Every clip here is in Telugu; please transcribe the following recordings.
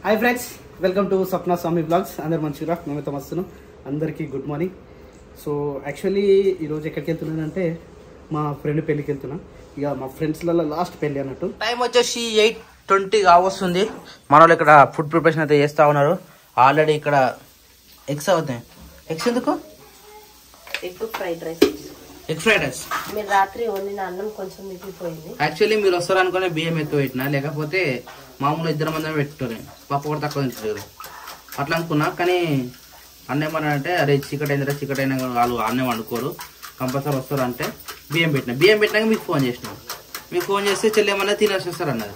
Hi friends, welcome to Swapna Swami blogs. అందరు మంచిగా మేమైతే వస్తున్నాం. అందరికీ గుడ్ మార్నింగ్. సో యాక్చువల్లీ ఈరోజు ఎక్కడికి వెళ్తున్నానంటే మా ఫ్రెండ్ పెళ్ళికి వెళ్తున్నా. ఇక మా ఫ్రెండ్స్లలో లాస్ట్ పెళ్ళి అన్నట్టు. టైం వచ్చేసి 8:20 వస్తుంది. మన వాళ్ళు ఇక్కడ ఫుడ్ ప్రిపరేషన్ అయితే చేస్తూ ఉన్నారు. ఆల్రెడీ ఇక్కడ ఎగ్స్ అవుతాయి. ఎగ్స్ ఎందుకు? Egg fried rice. Egg fried rice మీరు రాత్రి వండిన అన్నం కొంచెం మిగిలిపోయింది. యాక్చువల్లీ మీరు వస్తారు అనుకునే బియ్యం ఎక్కువ పెట్టినా, లేకపోతే మామూలు 2 మంది పెట్టుకోలే, పప్పు కూడా తక్కువ తింటారు అట్లా అనుకున్నా. కానీ అన్న ఏమన్నాడంటే, అరే చీకటి అయిందిరా, చీకటి అయినా వాళ్ళు అన్నం వండుకోరు, కంపల్సరీ వస్తారు అంటే బియ్యం పెట్టినాక మీకు ఫోన్ చేసినాం. మీకు ఫోన్ చేస్తే చెల్లేమన్నా తినేసి వస్తారు అన్నది.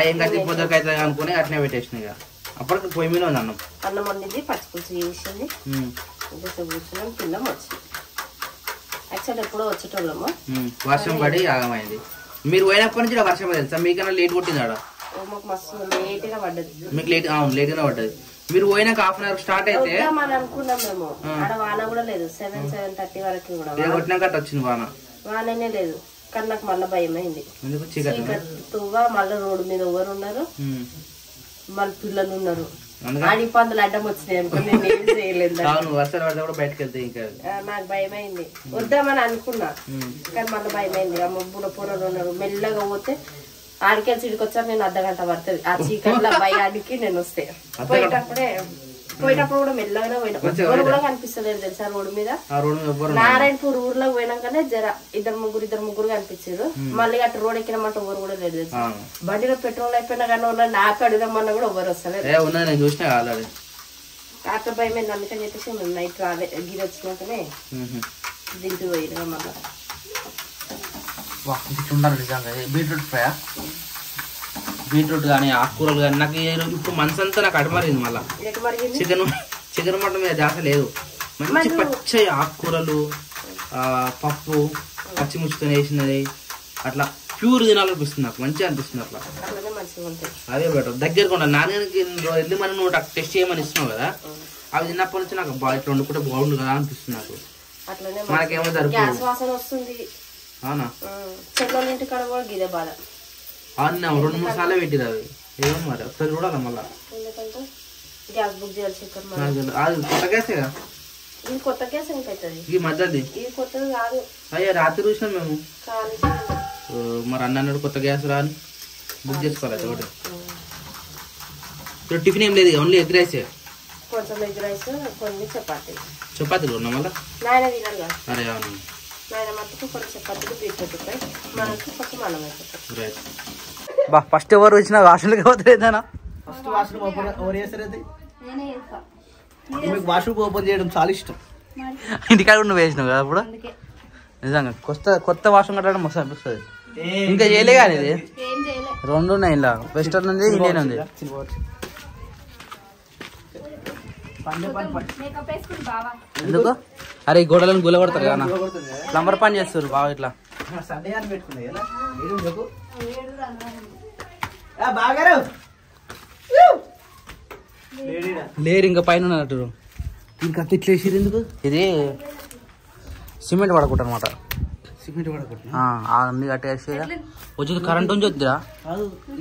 ఏం కట్టి పొద్దుకి అవుతుంది అనుకుని అట్నే పెట్టేసిన. ఇక అప్పటికి పొయ్యి మీద ఉంది అన్నం వండింది, పచ్చిపులుసు చేసింది, కూర్చున్నాం, తిన్నాం, వచ్చింది. యాక్చువల్ ఎప్పుడో వచ్చేటోళ్ళము, వర్షం పడి ఆగమైంది. మీరు పోయినప్పటి నుంచి వర్షం తెలుసా? మీకన్నా లేట్ కొట్టింది ఆడ. మాకు మస్తు లేట్ గా పడ్డది. మీకు లేట్ గానే పడ్డది. మీరు పోయినాక హాఫ్ అన్ అవర్ స్టార్ట్ అయితే అనుకున్నాం మేము. ఆడ వాన కూడా లేదు. 7:30 వరకు కూడా కొట్టినాక వచ్చింది వాననే లేదు. కానీ నాకు మళ్ళీ భయం అయింది. మళ్ళీ రోడ్డు మీద ఎవరు ఉన్నారు, మళ్ళీ పిల్లలు ఉన్నారు, ఆడి పందులు అడ్డం వచ్చినాయి అనుకో, నేను ఏం చేయలేదు. నాకు భయం అయింది, వద్దామని అనుకున్నా. కానీ మళ్ళీ భయం అయింది. ఆ ముబ్బుల పొరలు ఉన్నారు, మెల్లగా పోతే ఆడికెళ్ళి చిడికి వచ్చారు. నేను అర్ధగంట పడుతుంది ఆ చీకట్ల భయానికి. నేను వస్తే పోయేటప్పుడు కూడా మెల్లగానే పోయినా. ఎవరు కూడా కనిపిస్తలేదు తెలుసా రోడ్డు మీద. నారాయణపూర్ ఊర్లోకి పోయినాకనే జర ఇద్దరు ముగ్గురు కనిపించారు. మళ్ళీ అటు రోడ్ ఎక్కినామంటే ఎవరు కూడా లేదు తెలుసా. బండిలో పెట్రోల్ అయిపోయినా కానీ నాకు అడుగుదామన్నా కూడా ఎవరు వస్తలేదు. అట్లా భయం అయింది. అందుకని చెప్పేసి మేము నైట్ రాలే. గిరి వచ్చినాకనే దింపి పోయినా. మళ్ళీ బీట్రూట్ ఫ్రై, బీట్రూట్ కానీ ఆకుకూరలు కానీ నాకు ఇప్పుడు మనసంతా నాకు అడమరింది. మళ్ళీ చికెన్ మటన్ మీద జాస లేదు. మంచి పచ్చి ఆకుకూరలు, పప్పు, పచ్చిమిర్చితో వేసినది, అట్లా ప్యూర్ తినాలనిపిస్తుంది నాకు. మంచిగా అనిపిస్తుంది అట్లా. అదే బెటర్. దగ్గరగా ఉండాలి. నాన్నగారికి వెళ్ళి మనం నువ్వు టెస్ట్ చేయమని ఇస్తున్నావు కదా, అవి తిన్నప్పటి నుంచి నాకు ఇట్లా వండుకుంటే బాగుండు కదా అనిపిస్తుంది నాకు. మనకేమో జరుగుతుంది. అవునా? చెట్లంటి కాడ కూడా గిదే బాధ. 2-3 సార్లు పెట్టిరు అవి. ఏమో మరి ఒకసారి చూడాలి మళ్ళా. గ్యాస్ బుక్ చేయాలి. కొత్త గ్యాసే కదా ఇది. కొత్త గ్యాస్ అవుతుంది ఈ మధ్యది. ఇది కొత్తది కాదు. అయ్యా రాత్రి చూసినాం మేము. మరి అన్నాడు కొత్త గ్యాస్ రాని బుక్ చేసుకోవాలి. ఒకటి టిఫిన్ ఏం లేదు, ఓన్లీ ఎగ్ రైస్. కొంచెం ఎగ్ రైస్, కొన్ని చపాతీలు ఉన్నా మళ్ళా. నాయన తినాలి కదా. అరే అవును. బా ఫస్ట్ ఎవరు వచ్చినా వాష్రూమ్కి పోతలేదనా? ఫస్ట్ వాష్రూమ్ ఎవరు చేస్తారైతే మీకు వాష్రూమ్ ఓపెన్ చేయడం చాలా ఇష్టం. ఇంటికాడ నువ్వు వేసినావు కదా అప్పుడు. నిజంగా కొత్త వాష్రూమ్ కట్టడం మస్తు అనిపిస్తుంది. ఇంకా చేయలే కానీ ఇది 2 ఉన్నాయి. ఇలా వెస్టర్న్ ఉంది, ఇండియన్ ఉంది. ఎందుకు? అరే ఈ గోడలను గుల కొడతారు కదా, ప్లంబర్ పని చేస్తారు బాగా. ఇట్లా లేరు ఇంకా పైన ఉన్నట్టు. ఇంకా ఇట్లా వేసారు ఎందుకు? ఇది సిమెంట్ పడకుండా అనమాట. సిమెంట్ పడకుండా అన్ని కట్టేసి వచ్చి కరెంట్ నుంచి వద్దురా.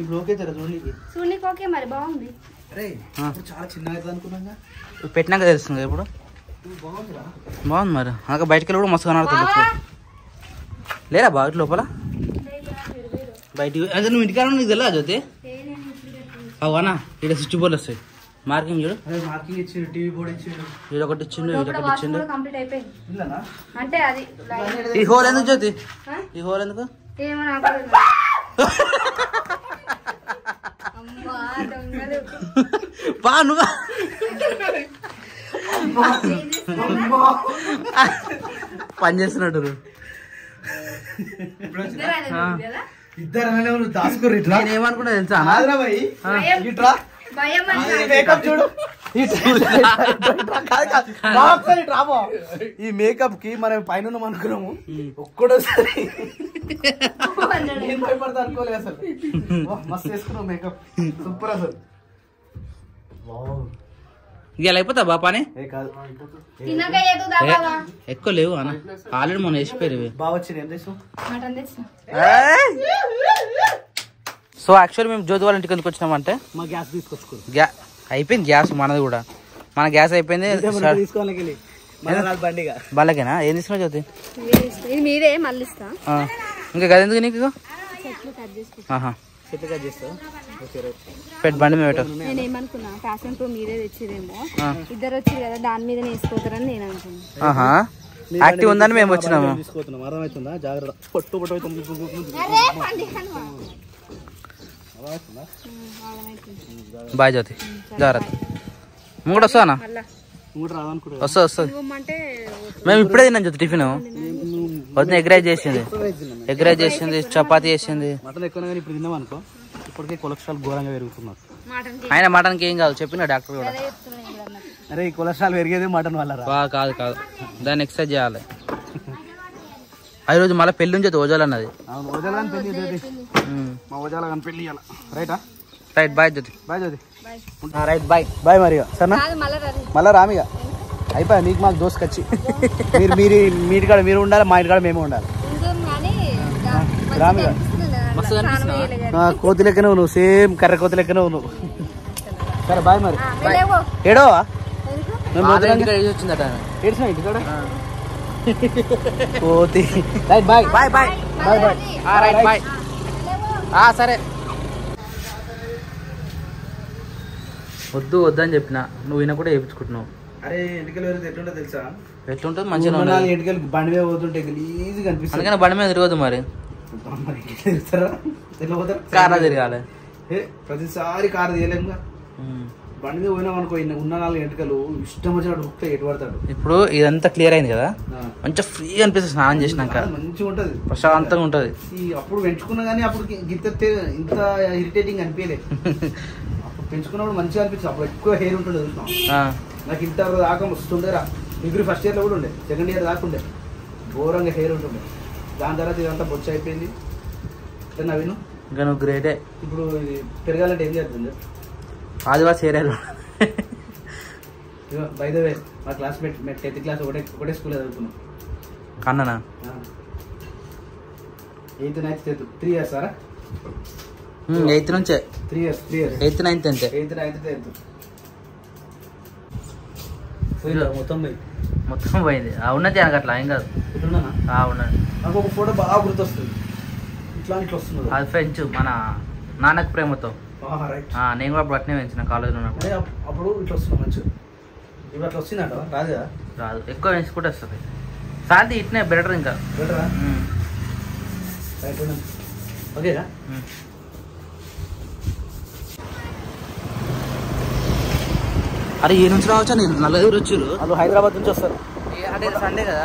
ఇప్పుడు ఓకే చాలా చిన్నగా అనుకున్నా. పెట్టినాక తెలుస్తుంది కదా ఇప్పుడు. బాగుంది మరి. అలాగే బయటకి వెళ్ళి కూడా మస్తు కనబడుతుంది. లేరా బాగా లోపల బయటికి. అదే నువ్వు ఇంటికాడ నీకు తెలియదు జ్యోతి. అవునా? ఇక్కడ స్విచ్ బోర్డు వస్తాయి. మార్కింగ్ చూడు. మార్కింగ్ ఇచ్చిండు, టీవీ బోర్డు ఇచ్చిండు, ఇదొకటి ఇచ్చిండు, ఇదొకటి ఇచ్చిండు. అంటే ఈ హోల్ ఎందుకు జ్యోతి? ఈ హోల్ ఎందుకు? బా నువ్వు పని చేస్తున్నట్టు ఇద్దరు దాచుకోరు. నేనేమనుకున్నా తెలుసా? చూడు ఈ మేకప్ కి మనం పైన అనుకున్నాము. ఒక్కడోసారి భయపడతా అనుకోలేదు అసలు. మస్తు వేసుకున్నాం మేకప్, సూపర్ అసలు. ఇవాళ అయిపోతా బాపానే ఎక్కువ లేవు అన్న. ఆల్రెడీ మొన్న వేసిపోయారు. బాగా వచ్చింది. ఏం చేసాం? సో యాక్చువల్లీ మేము జ్యోతి వాళ్ళ ఇంటికి ఎందుకు వచ్చినామంటే మా గ్యాస్ తీసుకొచ్చుకోండి. అయిపోయింది గ్యాస్ మనది కూడా, మన గ్యాస్ అయిపోయింది. తీసుకోవాలి బండిగా వాళ్ళకేనా ఏం తీసుకున్నా జ్యోతి? మీరే మళ్ళీ ఇస్తా. ఇంకా కదా ఎందుకు నీకు? చెట్లు కట్ చేస్తావు? పెట్టు బండి మీద పెట్టు. నేను ఏమనుకున్నా ఫ్యాషన్ ప్రో మీరే తెచ్చిరేమో, ఇద్దరు వచ్చి కదా దాని మీద వేసుకోతారని నేను అనుకున్నా. యాక్టివ్ ఉందని మేము వచ్చినాము. తీసుకుంటున్నాం, అర్థమవుతుందా? జాగ్రత్త పొట్టు పొట్టు బాయ్ జ్యోతి, జాగ్రత్త. ముంగడు వస్తానా? వస్తుంది. మేము ఇప్పుడే తిన్నాం జ్యోతి టిఫిన్. వద్దు ఎగ్ రైస్ చేసింది, చపాతి చేసింది. మటన్ ఎక్కువ ఇప్పుడు తిన్నాం అనుకో, ఇప్పటికే కొలెస్ట్రాల్ ఘోరంగా పెరుగుతున్నారు. ఆయన మటన్కి ఏం కాదు చెప్పిన డాక్టర్ కూడా. అరే ఈ కొలెస్ట్రాల్ పెరిగేది మటన్ వల్ల. కాదు దాన్ని ఎక్సర్సైజ్ చేయాలి. ఆ రోజు మళ్ళీ పెళ్లి నుంచి ఓజాలు అన్నది. మా ఓజాల కానీ పెళ్లి రైటా? రైట్ బాయ్ జ్యోతి. రైట్ బాయ్ మరి సరేనా? మళ్ళా రామిగా అయిపోయా. నీకు మాకు దోస్తు వచ్చి మీరు మీ ఇంటికాడ మీరు ఉండాలి, మా ఇంటికాడ మేము ఉండాలి. రామిగా కోతి లెక్కనే నువ్వు, సేమ్ కర్ర కోతి లెక్కనే నువ్వు. సరే బాయ్ మరి. ఏడోవా వచ్చిందట ఏడ్చినా ఇంటికాడ కోతి. Right bye. Right bye. సరే వద్దని చెప్పిన, నువ్వు ఈయన కూడా వేయించుకుంటున్నావు. అరే ఎంటికలు వేరే ఎట్లుంటో తెలుసా? ఎట్లుంటుంది మంచిగా. ఎంటికలు బండి మీద పోతుంటే గలీజ్గా అనిపిస్తుంది. అందుకని బండి మీద తిరగదు మరి, కార్ తిరగాలి. ప్రతిసారి కారు తీయలేముగా. బండి మీద పోయినాం అనుకో, ఉన్న 4 ఎంటికలు ఇష్టం వచ్చినట్టు ముక్త ఎటు పడతాడు. ఇప్పుడు ఇదంతా క్లియర్ అయింది కదా, మంచిగా ఫ్రీ అనిపిస్తుంది స్నానం చేసినాక. మంచిగా ఉంటది, ప్రశాంతంగా ఉంటది. అప్పుడు పెంచుకున్నా కానీ అప్పుడు ఇంత ఇరిటేటింగ్ అనిపించలేదు. అప్పుడు పెంచుకున్నప్పుడు మంచిగా అనిపించింది. అప్పుడు ఎక్కువ హెయిర్ ఉంటుండే చూసినాం. నాకు ఇంటర్ దాకా వస్తుండేరా, డిగ్రీ ఫస్ట్ ఇయర్లో కూడా ఉండే, సెకండ్ ఇయర్ దాకా ఉండే ఘోరంగా హెయిర్ ఉంటుండే. దాని తర్వాత ఇదంతా బొచ్చు అయిపోయింది. నవీను ఇంకా నువ్వు గ్రేటే. ఇప్పుడు పెరగాలంటే ఏం చేస్తుంది? ఆదివాసి చేరారు. బై ద వే మా క్లాస్మేట్ 10th క్లాస్ ఒకటే స్కూల్ చదువుకున్నాం. కన్ననా? 8th 9th 10th 3 years సారా? 8th నుంచే 3 years 8th 9th అంతే. 8th 9th 10th మొత్తం పోయింది. ఉన్నది నాకు అట్లా ఏం కాదు. ఉన్నది. నాకు ఒక ఫోటో బాగా గుర్తొస్తుంది. ఇట్లా వస్తుంది. అది ఫ్రెంచ్ మన నాన్నకు ప్రేమతో. నేను కూడా అప్పుడు అట్నే పెంచిన కాలేజీలో ఉన్నప్పుడు. అప్పుడు ఇట్లా వస్తుంది మంచిగా. ఇప్పుడు అట్లా వస్తుందంట? రాదు, ఎక్కువ పెంచుకుంటే వస్తుంది. సాధ్యం ఇట్నే బెటర్. ఇంకా బెటరా? ఓకేనా? అరే ఏ నుంచి రావచ్చా? నేను నలుగురు వచ్చారు. వాళ్ళు హైదరాబాద్ నుంచి వస్తారు. అంటే సండే కదా,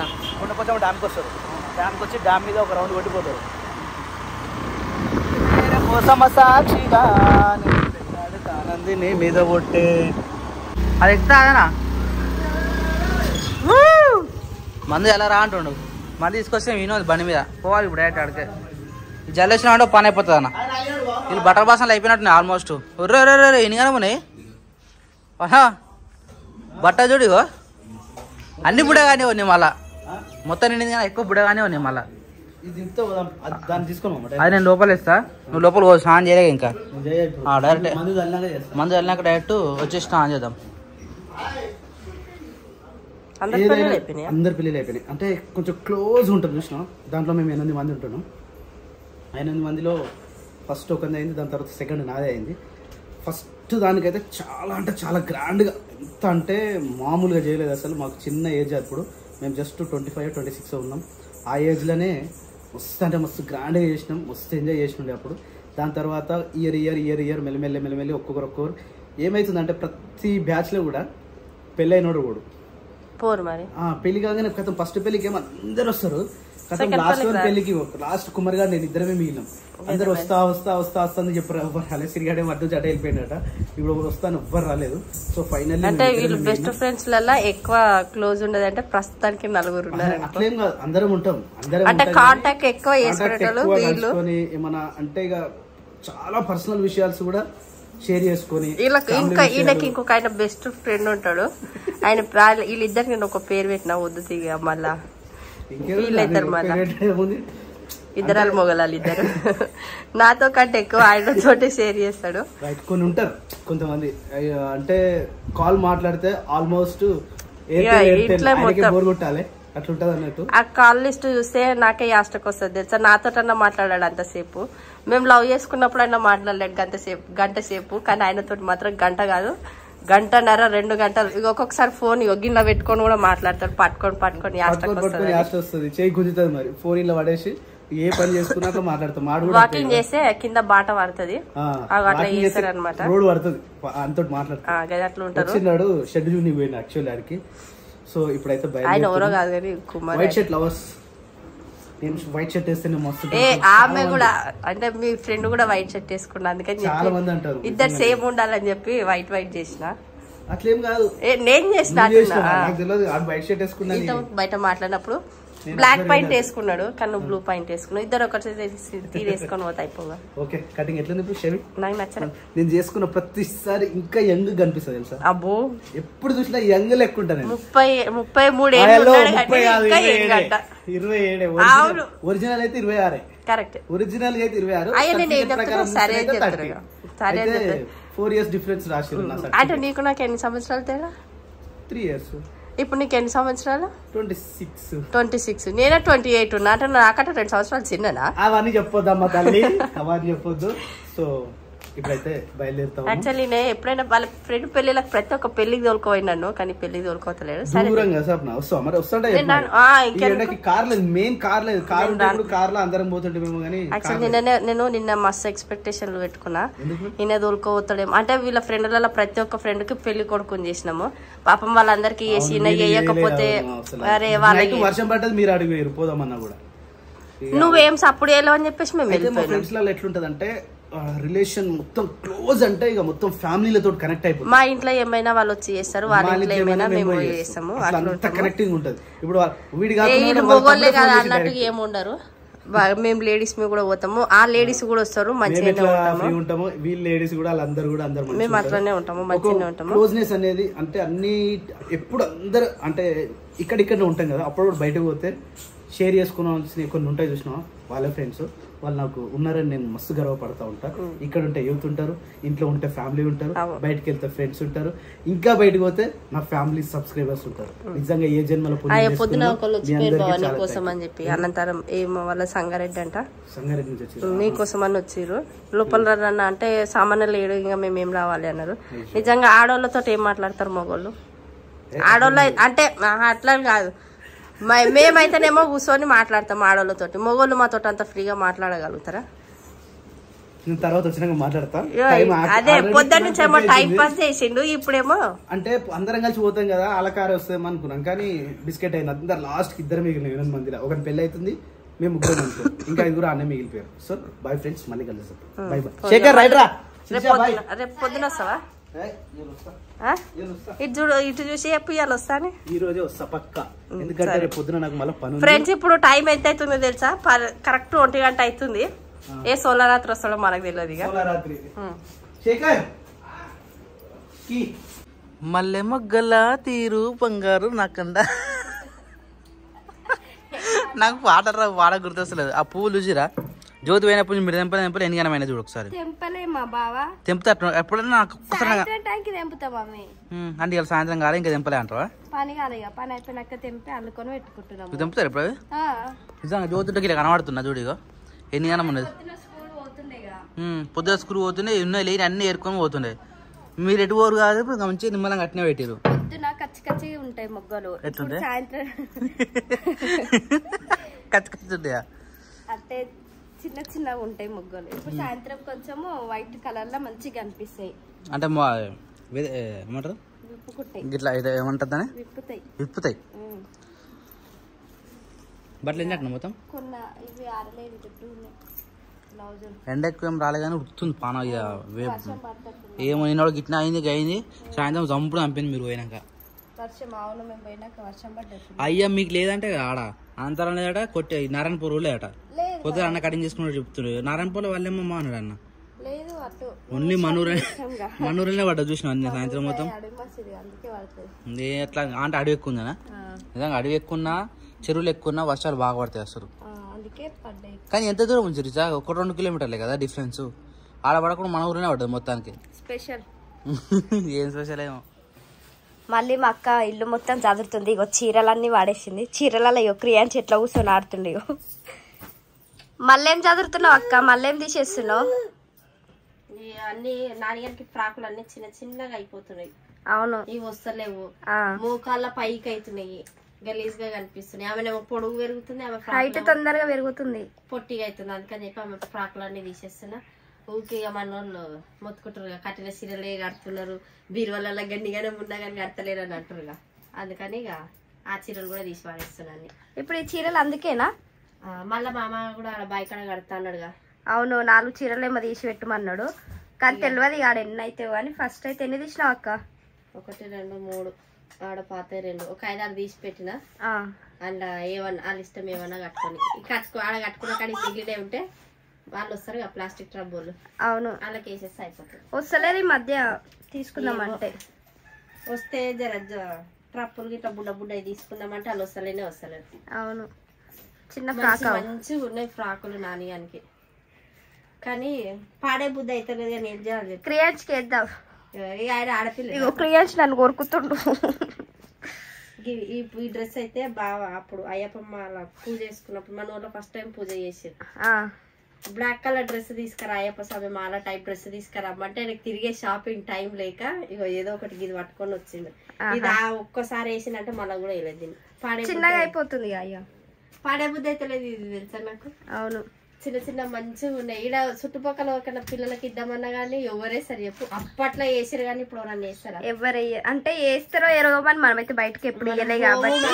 కొంచెం డ్యామ్కి వస్తారు. డ్యామ్కి వచ్చి డ్యామ్ మీద ఒక రౌండ్ కొట్టిపోతారు. సాక్షిగా నందిని మీద కొట్టే అది ఎక్కుతాదనా మందు ఎలా రా అంటుండు. మళ్ళీ తీసుకొస్తే వినోద్ బండి మీద పోవాలి. ఇప్పుడు డైరెక్ట్ ఆడితే జల్ వచ్చిన అంటే పని అయిపోతుంది అన్న. వీళ్ళు బటర్ బాసనలు అయిపోయినట్టున్నాయి ఆల్మోస్ట్. ఒర్రే ఎన్నిగానే ఉన్నాయి బట్ట చూడు. అన్ని బుడగానే ఉన్నాయి మళ్ళా, మొత్తం నిండింది కానీ ఎక్కువ బుడగానే ఉన్నాయి మళ్ళా. అది నేను లోపల ఇస్తా, నువ్వు లోపల స్నానం చేయలేక. ఇంకా డైరెక్ట్ మందు వెళ్ళినాక డైరెక్ట్ వచ్చి స్నానం చేద్దాం. అందరి పెళ్ళిళ్ళు అయిపోయినాయి. అంటే కొంచెం క్లోజ్ ఉంటుంది చూసినా. దాంట్లో మేము 8 మంది ఉంటున్నాం. 8 మందిలో ఫస్ట్ ఒకరిది అయింది, దాని తర్వాత సెకండ్ నాదే అయింది. ఫస్ట్ దానికైతే చాలా అంటే చాలా గ్రాండ్గా, ఎంత అంటే మామూలుగా చేయలేదు అసలు. మాకు చిన్న ఏజ్ అప్పుడు, మేము జస్ట్ 25 26 ఉన్నాం. ఆ ఏజ్లోనే మస్తు అంటే మస్తు గ్రాండ్గా చేసినాం, మస్తు ఎంజాయ్ చేసినండే అప్పుడు. దాని తర్వాత ఇయర్ మెల్లమెల్లి ఒక్కొక్కరు ఏమవుతుందంటే ప్రతి బ్యాచ్లో కూడా పెళ్ళైనోడు కూడా పెళ్లి కాగానే కథం ఫస్ట్ పెళ్లికి ఏమో అందరు వస్తారు. కథం లాస్ట్ పెళ్లికి లాస్ట్ కుమార్ గారు నేను ఇద్దరమే మిగిలినాం. అందరు వస్తా అని చెప్పారు. ఎవ్వరు రాలేదు. సిరిగాడే మధ్య జట వెళ్ళిపోయినట. ఇప్పుడు వస్తాను, ఎవ్వరు రాలేదు. సో ఫైనల్లీ అంటే వీళ్ళు బెస్ట్ ఫ్రెండ్స్ లలో ఎక్కువ క్లోజ్ ఉండదు. అంటే ప్రస్తుతానికి 4 ఉన్నారు. అట్లేం కాదు, అందరం ఉంటాం. అంటే కాంటాక్ట్ ఎక్కువ ఏమన్నా అంటే ఇక చాలా పర్సనల్ విషయాలు కూడా షేర్ చేసుకొని. ఇంకా ఈయనకి ఇంకొక ఆయన బెస్ట్ ఫ్రెండ్ ఉంటాడు. ఆయన వీళ్ళిద్దరికి నేను ఒక పేరు పెట్టినా వద్దు తీగ మళ్ళా వీళ్ళైతారు. మళ్ళీ ఇద్దరు మొగలాలు ఇద్దరు నాతో కంటే ఎక్కువ ఆయన తోటే షేర్ చేస్తాడు. కొన్ని ఉంటారు కొంతమంది అంటే కాల్ మాట్లాడితే ఆల్మోస్ట్ బోర్ కొట్టాలి అట్లుంటది అన్నట్టు. ఆ కాల్ లిస్ట్ చూస్తే నాకే యాస్టకు వస్తుంది తెలుసా. నాతోటన్నా మాట్లాడాడు అంతసేపు. మేము లవ్ చేసుకున్నప్పుడు అయినా మాట్లాడలేడు గంట సేపు, కానీ ఆయనతో మాత్రం గంట కాదు 1.5 గంటలు 2 గంటలు. ఒక్కొక్కసారి ఫోన్ గిన్నె పెట్టుకొని కూడా మాట్లాడతాడు. పట్టుకొని యాస్ట్ వస్తుంది, చేయి గుంజుతుంది. మరి ఫోన్ ఇలా పడేసి ఏ పని చేసుకున్నాక మాట్లాడతాం. వాకింగ్ చేస్తే కింద బాట పడుతుంది, అట్లా చేస్తారు అనమాట. రోడ్ పడుతుంది, అంతో మాట్లాడుతుంది. అట్లా ఉంటారు. వచ్చినాడు షెడ్ జూని పోయింది యాక్చువల్ ఆడికి. సో ఇప్పుడైతే ఆయన ఎవరో కాదు కానీ కుమార్ వైట్ షర్ట్ లవర్స్. నేను వైట్ షర్ట్ వేస్తేనే మస్తు. ఆమె కూడా అంటే మీ ఫ్రెండ్ కూడా వైట్ షర్ట్ వేసుకున్నా, అందుకని చాలా మంది అంటారు ఇద్దరు సేమ్ ఉండాలని చెప్పి వైట్ చేసిన. అట్లేం కాదు, నేను చేసిన. వైట్ షర్ట్ వేసుకున్నా బయట మాట్లాడినప్పుడు బ్లాక్ పాయింట్ వేసుకున్నాడు, కానీ నువ్వు బ్లూ పాయింట్ వేసుకున్నావు. ఇద్దరు ఒకటి తీరేసుకొని పోతా అయిపోగా. ఓకే, కటింగ్ ఎట్లా షేవింగ్ నాకు నచ్చలేదు. నేను చేసుకున్న ప్రతిసారి ఇంకా యంగ్ కనిపిస్తుంది తెలుసా. అబ్బో, ఎప్పుడు చూసినా యంగ్ లెక్క ఉంటాను. 33 ఒరిజినల్ అయితే 26. కరెక్ట్, ఒరిజినల్ అయితే 26. 4 years డిఫరెన్స్ రాసి. అంటే నీకు నాకు ఎన్ని సంవత్సరాలు తేడా? 3 years. ఇప్పుడు నీకు ఎన్ని సంవత్సరాలు? 26. నేనే 28 ఉన్నా. అంటే నాకంటే 2 సంవత్సరాలు చిన్ననా? అవన్నీ చెప్పొద్దమ్మా తల్లి, అవన్నీ చెప్పొద్దు. సో ఇప్పుడైతే బయలుదేరుతాం. యాక్చువల్లీ నేను ఎప్పుడైనా వాళ్ళ ఫ్రెండ్ పెళ్లిలకు ప్రతి ఒక్క పెళ్లికి తోలుకోపోయినాను, కానీ పెళ్లికి తోలుకోవట్లేదు. నేను నిన్న మస్తు ఎక్స్పెక్టేషన్లు పెట్టుకున్నా, ఈయన తోలుకోవతాడేమో. అంటే వీళ్ళ ఫ్రెండ్లలో ప్రతి ఒక్క ఫ్రెండ్ కి పెళ్లి కొడుకుని చేసినాము. పాపం వాళ్ళందరికి చేసి ఈయన చేయకపోతే అరే వాళ్ళకి వర్షం పడ్డది, మీరు అడిగి పోదామన్నా కూడా నువ్వేం సప్పుడు చేయలేవు అని చెప్పేసి మేము ఎట్లుంటదంటే రిలేషన్ మొత్తం క్లోజ్ అంటే ఇక మొత్తం ఫ్యామిలీలతో కనెక్ట్ అయిపోతుంది. మా ఇంట్లో ఏమైనా వాళ్ళు వచ్చి చేస్తారు, వాళ్ళ ఇంట్లో ఏమైనా మేము చేస్తాము. కనెక్టింగ్ ఉంటది. ఇప్పుడు మొగోళ్ళే కదా అన్నట్టు ఏముండరు. మేము లేడీస్ మేము కూడా పోతాము, ఆ లేడీస్ కూడా వస్తారు, మంచిగా ఉంటాము. వీళ్ళు లేడీస్ కూడా వాళ్ళందరూ కూడా అందరు మేము అట్లనే ఉంటాము, మంచిగానే ఉంటాము. క్లోజ్నెస్ అనేది అంటే అన్ని ఎప్పుడు అందరు అంటే ఇక్కడిక్కడనే ఉంటాం కదా. అప్పుడు బయటకు పోతే షేర్ చేసుకున్నాల్సిన కొన్ని ఉంటాయి చూసినా, వాళ్ళ ఫ్రెండ్స్ వాళ్ళు నాకు ఉన్నారని నేను మస్తు గర్వపడతా ఉంటా. ఇక్కడ ఉంటే యూత్ ఉంటారు, ఇంట్లో ఉంటే ఫ్యామిలీ ఉంటారు, బయటకు వెళ్తే ఫ్రెండ్స్ ఉంటారు, ఇంకా బయటకు పోతే నా ఫ్యామిలీ సబ్స్క్రైబర్స్ ఉంటారు. నిజంగా ఏ జన్మలో పొద్దున ఒకళ్ళు వచ్చి కోసం అని చెప్పి అనంతరం ఏమో వాళ్ళ సంగారెడ్డి అంట, సంగారెడ్డి నుంచి వచ్చి మీకోసం అని వచ్చిర్రు. లోపల రన్న అంటే సామాన్యులు లేడు, ఇంకా మేము ఏం రావాలి అన్నారు. నిజంగా ఆడోళ్ళతో ఏం మాట్లాడతారు మగోళ్ళు? ఆడోళ్ళు అంటే అట్లా కాదు, మేమైతేనేమో కూర్చొని మాట్లాడతాం ఆడోళ్ళతోటి. మొగోళ్ళు మాతో అంత ఫ్రీగా మాట్లాడగలుగుతారా? తర్వాత వచ్చినాక మాట్లాడతా. అదే పొద్దున్న నుంచి ఏమో టైం పాస్ చేసిండు, ఇప్పుడేమో అంటే అందరం కలిసి పోతాం కదా, అలకార వస్తామో అనుకున్నాం, కానీ బిస్కెట్ అయింది. అందరు లాస్ట్ కి ఇద్దరు మిగిలిన 8 మందిలో ఒకటి పెళ్లి అవుతుంది, మేము 3 అనుకున్నాం, ఇంకా 5 అన్నీ మిగిలిపోయారు. సో బై ఫ్రెండ్స్, మళ్ళీ కలుస్తాం. By by. శేఖర్ రైట్ రా. రేపు పొద్దున వస్తావా? ఇటు చూసి చెప్పు ఇవాళ వస్తాను. ఈ రోజే వస్తా పక్కా, ఎందుకంటే రేపు పొద్దున నాకు మళ్ళీ పని. ఫ్రెండ్స్ ఇప్పుడు టైం ఎంత అవుతుందో తెలుసా? కరెక్ట్ 1 గంట అవుతుంది. ఏ సోలరాత్రి వస్తాడో మనకు తెలియదు. ఇక శేఖర్ మల్లె మొగ్గల తీరు బంగారు నాకండ. నాకు పాట గుర్తొస్తలేదు. ఆ పువ్వులు చూసిరా, జ్యోతి పోయినప్పుడు మీరు తెంపలు ఎన్నికనమైన చూడు ఒకసారి. తెంపుతా ఎప్పుడైనా నాకు అంటే ఇవాళ సాయంత్రం కాలే ఇంకా తెంపలే అంటావా? తెంపుతారు ఇప్పుడు నిజంగా జ్యోతికి ఇలా కనబడుతున్నా చూడు. ఇగో ఎన్ని గనం ఉన్నది, పొద్దున స్కూల్ పోతుండే ఉన్నాయి, లేని అన్ని ఏరుకొని పోతుండే. మీరు ఎటు పోరు కాదు, ఇప్పుడు మంచిగా నిమ్మలంగా అట్నే పెట్టారు. ఉంటాయి మొగ్గలు ఎట్లుంటాయి? సాయంత్రం కచ్చి కచ్చి ఉంటాయా? అంటే చిన్న చిన్నగా ఉంటాయి మొగ్గలు. ఇప్పుడు సాయంత్రం కొంచెం వైట్ కలర్ లో మంచిగా అనిపిస్తాయి. అంటే ఏమంటారు ఇట్లా ఏమంటారు దాన్ని? విప్పుతాయి. బట్టలు ఏం చేస్తున్నా మొత్తం ఎండ ఎక్కువ ఏం రాలే కానీ ఉడుతుంది పాన. ఏమో నేను గిట్నా అయింది సాయంత్రం చంపుడు చంపింది మీరు పోయినాక. అయ్యా మీకు లేదంటే ఆడ అంతరం లేదట, కొట్టే నారాయణపూర్ లేదట. పొద్దున అన్న కటింగ్ చేసుకున్నాడు చెప్తున్నాడు. నారాయణపూర్లో వాళ్ళేమో అన్నాడు అన్న. ఓన్లీ మనూరులోనే పడ్డా చూసిన అన్ని సాయంత్రం మొత్తం. ఎట్లా అంటే అడవి ఎక్కువ ఉందనా? నిజంగా అడవి ఎక్కువన్నా చెరువులు ఎక్కువన్నా వర్షాలు బాగా పడతాయి అసలు. అందుకే పడ్డాయి. కానీ ఎంత దూరం ఉంది రిచా? 1-2 కిలోమీటర్లే కదా డిఫరెన్స్. ఆడ పడకుండా మన ఊరినే పడ్డది మొత్తానికి. స్పెషల్ ఏం స్పెషల్ ఏమో. మళ్ళీ మా అక్క ఇల్లు మొత్తం చదువుతుంది. ఇగో చీరలన్నీ వాడేసింది. చీరలలో ఇగో క్రియాన్స్ ఎట్లా కూర్చొని ఆడుతుండే. మళ్ళేం చదువుతున్నావు అక్క? మళ్ళేం తీసేస్తున్నావు? అన్ని నాన్నగారికి ఫ్రాకులు అన్ని చిన్న చిన్నగా అయిపోతున్నాయి. అవును, ఇవి వస్తలేవు. మోకాళ్ళ పైకి అవుతున్నాయి, గలీజ్ గా కనిపిస్తున్నాయి. ఆమె పొడుగు పెరుగుతుంది, ఆమె హైట్ తొందరగా పెరుగుతుంది, పొట్టిగా అవుతుంది. అందుకని చెప్పి ఆమె ఫ్రాకులు అన్ని తీసేస్తున్నా. ఊకే మన వాళ్ళు మొత్తుకుంటారు, కట్టిన చీరలే కడుతున్నారు, బీరువాళ్ళ గండిగానే ఉన్నా కానీ కడతలేరు అని అంటారు. అందుకని ఇక ఆ చీరలు కూడా తీసి వాడేస్తున్నాను. ఇప్పుడు ఈ చీరలు అందుకేనా? మళ్ళా మామ కూడా బాయికాడ కడతా అన్నాడుగా. అవును, 4 చీరలేమో తీసి పెట్టమన్నాడు. కానీ తెలియదు ఆడ ఎన్ని అయితే. కానీ ఫస్ట్ అయితే ఎన్ని తీసినావు అక్క? 1, 2, 3 ఆడ పాత 2, ఒక 5-6 తీసి పెట్టిన. అండ్ ఏమన్నా వాళ్ళ ఇష్టం ఏమన్నా కట్టుకొని ఆడ కట్టుకున్న కాడికి మిగిలినే ఉంటే వాళ్ళు వస్తారు కదా ప్లాస్టిక్ ట్రబ్బులు. అవును, వాళ్ళకి వేసేస్తే అయిపోతుంది. వస్తలేదు ఈ మధ్య తీసుకుందామంటే. వస్తే జర ట్రప్పులు గిట్లా బుడ్డ తీసుకుందామంటే వాళ్ళు వస్తలేదు. అవును, చిన్న ఫ్రాక్ మంచిగా ఉన్నాయి ఫ్రాకులు నానియానికి. కానీ పాడే బుద్ధి అయితే లేదు. కానీ ఏం చేయాలి? క్రియాన్స్కి వేద్దాం. ఆయన ఆడపిల్ల క్రియాన్స్ నన్ను కోరుకుతుండు. ఈ డ్రెస్ అయితే బాగా అప్పుడు అయ్యప్పమ్మ పూజ చేసుకున్నప్పుడు మన ఊళ్ళో ఫస్ట్ టైం పూజ చేసి బ్లాక్ కలర్ డ్రెస్ తీసుకురా అయ్యప్ప స్వామి మాల టైప్ డ్రెస్ తీసుకురమ్మంటే ఆయనకి తిరిగే షాపింగ్ టైం లేక ఇగో ఏదో ఒకటి ఇది పట్టుకొని వచ్చింది. ఇది ఒక్కసారి వేసిందంటే మళ్ళీ కూడా వేయలేదు. దీన్ని పాడే చిన్నగా అయిపోతుంది. అయ్యా పాడే బుద్ధి అయితే లేదు. ఇది తెలుసా నాకు. అవును, చిన్న చిన్న మంచిగా ఉన్నాయి. ఈడ చుట్టుపక్కల ఒక పిల్లలకి ఇద్దామన్నా గానీ ఎవరే సరి చెప్పు. అప్పట్లో వేసారు కానీ ఇప్పుడు ఎవరన్నా వేస్తారా? ఎవరు అంటే వేస్తారో ఎరగమని మనమైతే బయటకి ఎప్పుడు ఇయ్యలే కాబట్టి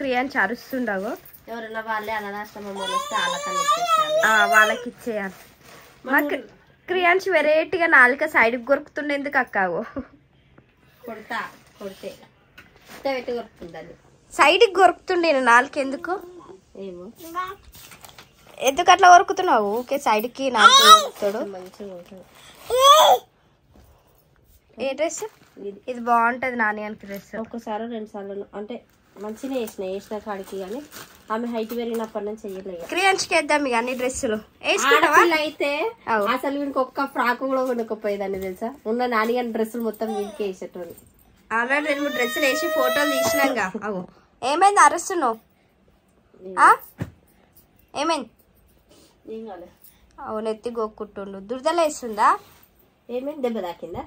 క్రియాన్స్ అరుస్తుండవు. ఎవరన్నా వాళ్ళే అనాథాశ్రమం వస్తే వాళ్ళకి ఇచ్చేయాలి. మాకు క్రియాన్స్ వెరైటీగా నాలుక సైడ్కి కొరుకుతుండే. ఎందుకు అక్కావు? కొడితే కొరుకుతుంది. సైడ్కి కొరుకుతుండే నాలుక ఎందుకు ఏమో. ఎందుకు అట్లా కొరుకుతున్నావు? ఓకే సైడ్కి నాలుక కొరుకుతాడు. ఏ డ్రెస్ ఇది? బాగుంటది నాని డ్రెస్. ఒక్కసారి 2 సార్లు అంటే మంచిగా వేసిన కాడికి. కానీ ఆమె హైట్ పెరిగినప్పటి నుంచి చెయ్యలేదు. క్రియాన్స్కి వేద్దాం ఇక అన్ని డ్రెస్సులు అయితే. అసలు వీనికి ఒక్క ఫ్రాక్ కూడా కొనుక్కపోయేదాన్ని తెలుసా? ఉన్న నానిగాని డ్రెస్సులు మొత్తం వీనికి వేసేటోళ్ళు. ఆల్రెడీ 2-3 డ్రెస్సులు వేసి ఫోటోలు తీసినాక. అవు ఏమైంది అరుస్తున్నావు? ఏమైంది? అవును, ఎత్తి గోక్కుంటుండు. దురదలు వేస్తుందా? ఏమైంది? దెబ్బ తాకిందా?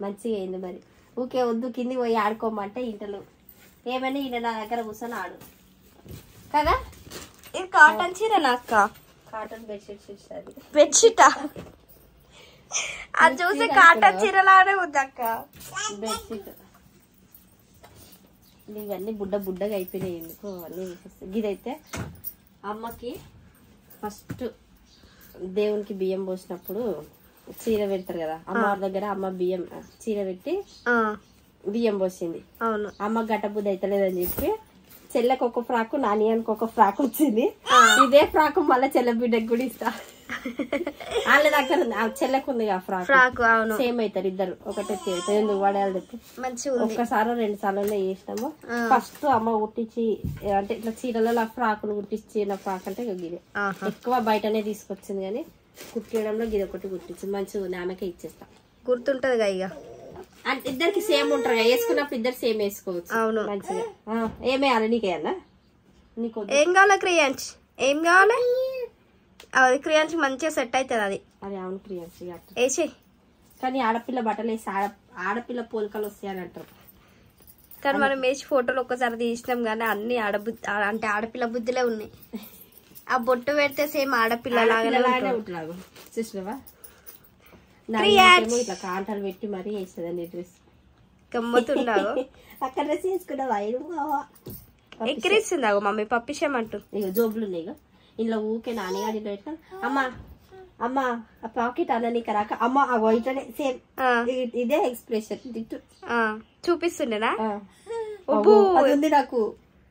మంచిగా అయింది మరి. ఊకే వద్దు కింది పోయి ఆడుకోమంటే ఇంటలు ఏమైనా ఈయన నా దగ్గర కూర్చొని ఆడు కదా. ఇది కాటన్ చీరనా అక్క? Cotton bedsheet. బెడ్షీటా? అది చూసి కాటన్ చీరలానే ఉంది అక్క. బెడ్షీట్ ఇవన్నీ బుడ్డగా అయిపోయినాయి. ఎందుకు అన్నీ ఇదైతే అమ్మకి ఫస్ట్ దేవునికి బియ్యం పోసినప్పుడు చీర పెడతారు కదా అమ్మవారి దగ్గర. అమ్మ బియ్యం చీర పెట్టి బియ్యం పోసింది. అవును, అమ్మ గట్ట బుద్ధి అయితలేదని చెప్పి చెల్లెకి ఒక ఫ్రాకు నానియానికి ఒక ఫ్రాక్ వచ్చింది. ఇదే ఫ్రాక్ మళ్ళీ చెల్లె బిడ్డకి కూడా ఇస్తా. వాళ్ళ దగ్గర చెల్లెకు ఉంది ఫ్రాక్. సేమ్ అవుతారు ఇద్దరు ఒకటే ఎందుకు వాడాలి చెప్పి. మంచిగా ఒక్కసారి 2 సార్లు చేసినాము. ఫస్ట్ అమ్మ కుట్టించి అంటే ఇట్లా చీరలలో ఫ్రాకులు కుట్టించిన ఫ్రాక్ అంటే గిదే ఎక్కువ బయటనే తీసుకొచ్చింది. కానీ కుట్టడంలో గిది ఒకటి కుట్టించింది. మంచిగా ఉంది. ఆమెకే ఇచ్చేస్తా. గుర్తుంటది ఇక అంటే ఇద్దరికి సేమ్ ఉంటారు కదా, వేసుకున్నప్పుడు ఇద్దరు సేమ్ వేసుకోవచ్చు. అవును, మంచిగా. ఏమేయాలి నీకేనా? నీకు ఏం కావాలి క్రియాన్స్? ఏం కావాలి? అది క్రియాన్స్ మంచిగా సెట్ అవుతుంది అది. అదే అవును క్రియాన్స్ వేసే. కానీ ఆడపిల్ల బట్టలు వేసి ఆడపిల్ల పోలికలు వస్తాయని అంటారు. కానీ మనం వేసి ఫోటోలు ఒక్కసారి తీసినాం కానీ అన్ని అంటే ఆడపిల్ల బుద్ధిలే ఉన్నాయి. ఆ బొట్టు పెడితే సేమ్ ఆడపిల్ల లాగానే ఉంటున్నావు. చూసినవా? ఇట్లా కాంటాలు పెట్టి మరీ వేస్తుందండి డ్రెస్. గమ్మతున్నావు అక్కడ డ్రెస్ వేసుకున్నావా? ఎక్కిరిస్తుందా మమ్మీ పప్పిషమంటూ? ఇక జోబులు ఉన్నాయి ఇక ఇంట్లో ఊకే నాన్నగాడి పెట్టిన. అమ్మ ఆ పాకెట్ అన్న నీకు రాక అమ్మ ఇట్లనే సేమ్ ఇదే ఎక్స్ప్రెషన్ చూపిస్తుండేనా? ఉంది నాకు.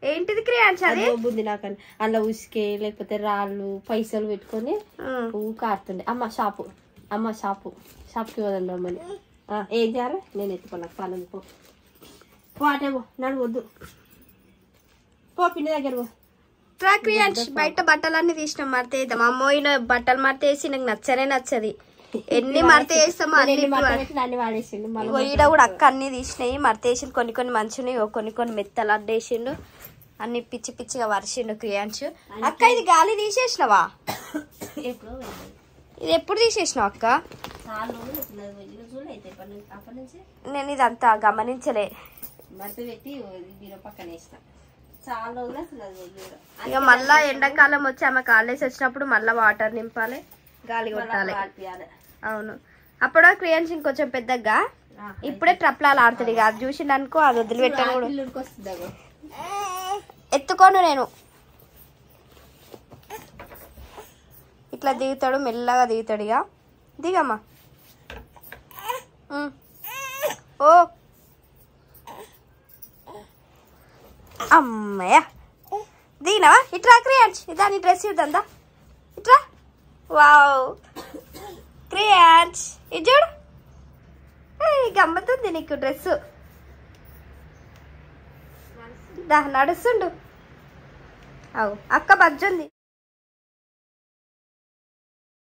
ఏంటిది క్రియాన్స్? అదే ఉంది నాకు. అందులో ఉసికే లేకపోతే రాళ్ళు పైసలు పెట్టుకొని ఊక ఆడుతుండే. షాప్కి పోదండి అమ్మని. ఏం చేయాలి? నేను ఎత్తుకున్నా పనులు పో అటేమో నడు వద్దు. పో పిన్ని దగ్గర పో. క్రియాన్స్ బయట బట్టలన్నీ తీసినాం మడత వేద్దాం. అమ్మో ఈయన బట్టలు మడత వేసి నాకు నచ్చనే నచ్చది. ఎన్ని మడత వేస్తామో అన్ని అన్ని వాడేసిండు మళ్ళీ. ఈడ కూడా అక్క అన్ని తీసినాయి మడత వేసిండు. కొన్ని కొన్ని మంచిగా కొన్ని కొన్ని మెత్తలు అడ్డేసిండు. అన్ని పిచ్చి పిచ్చిగా వరిసిండు క్రియాన్స్. అక్క ఇది గాలి తీసేసినవా? ఇది ఎప్పుడు తీసేసినావు అక్క? నేను ఇదంతా గమనించలే. ఇక మళ్ళా ఎండాకాలం వచ్చి ఆమె కాలేజ్ వచ్చినప్పుడు మళ్ళా వాటర్ నింపాలి, గాలి కొట్టాలి. అవును, అప్పుడు క్రియాన్స్ ఇంకొంచెం పెద్దగా. ఇప్పుడే ట్రప్లాలు ఆడుతుంది. ఇక అది చూసిండనుకో అది వదిలిపెట్టాను కూడా. ఎత్తుకోను నేను. ఇట్లా దిగుతాడు, మెల్లగా దిగుతాడు. ఇక దిగమ్మా. ఓ అమ్మయ్య దిగినావా? ఇట్రా క్రియాన్స్, దాని డ్రెస్ చూద్దా. ఇట్రా. వావ్ క్రియాన్స్, ఇది చూడు గమ్మతుంది నీకు డ్రెస్. నడుస్తుండు. అవు అక్క బజ్జుంది.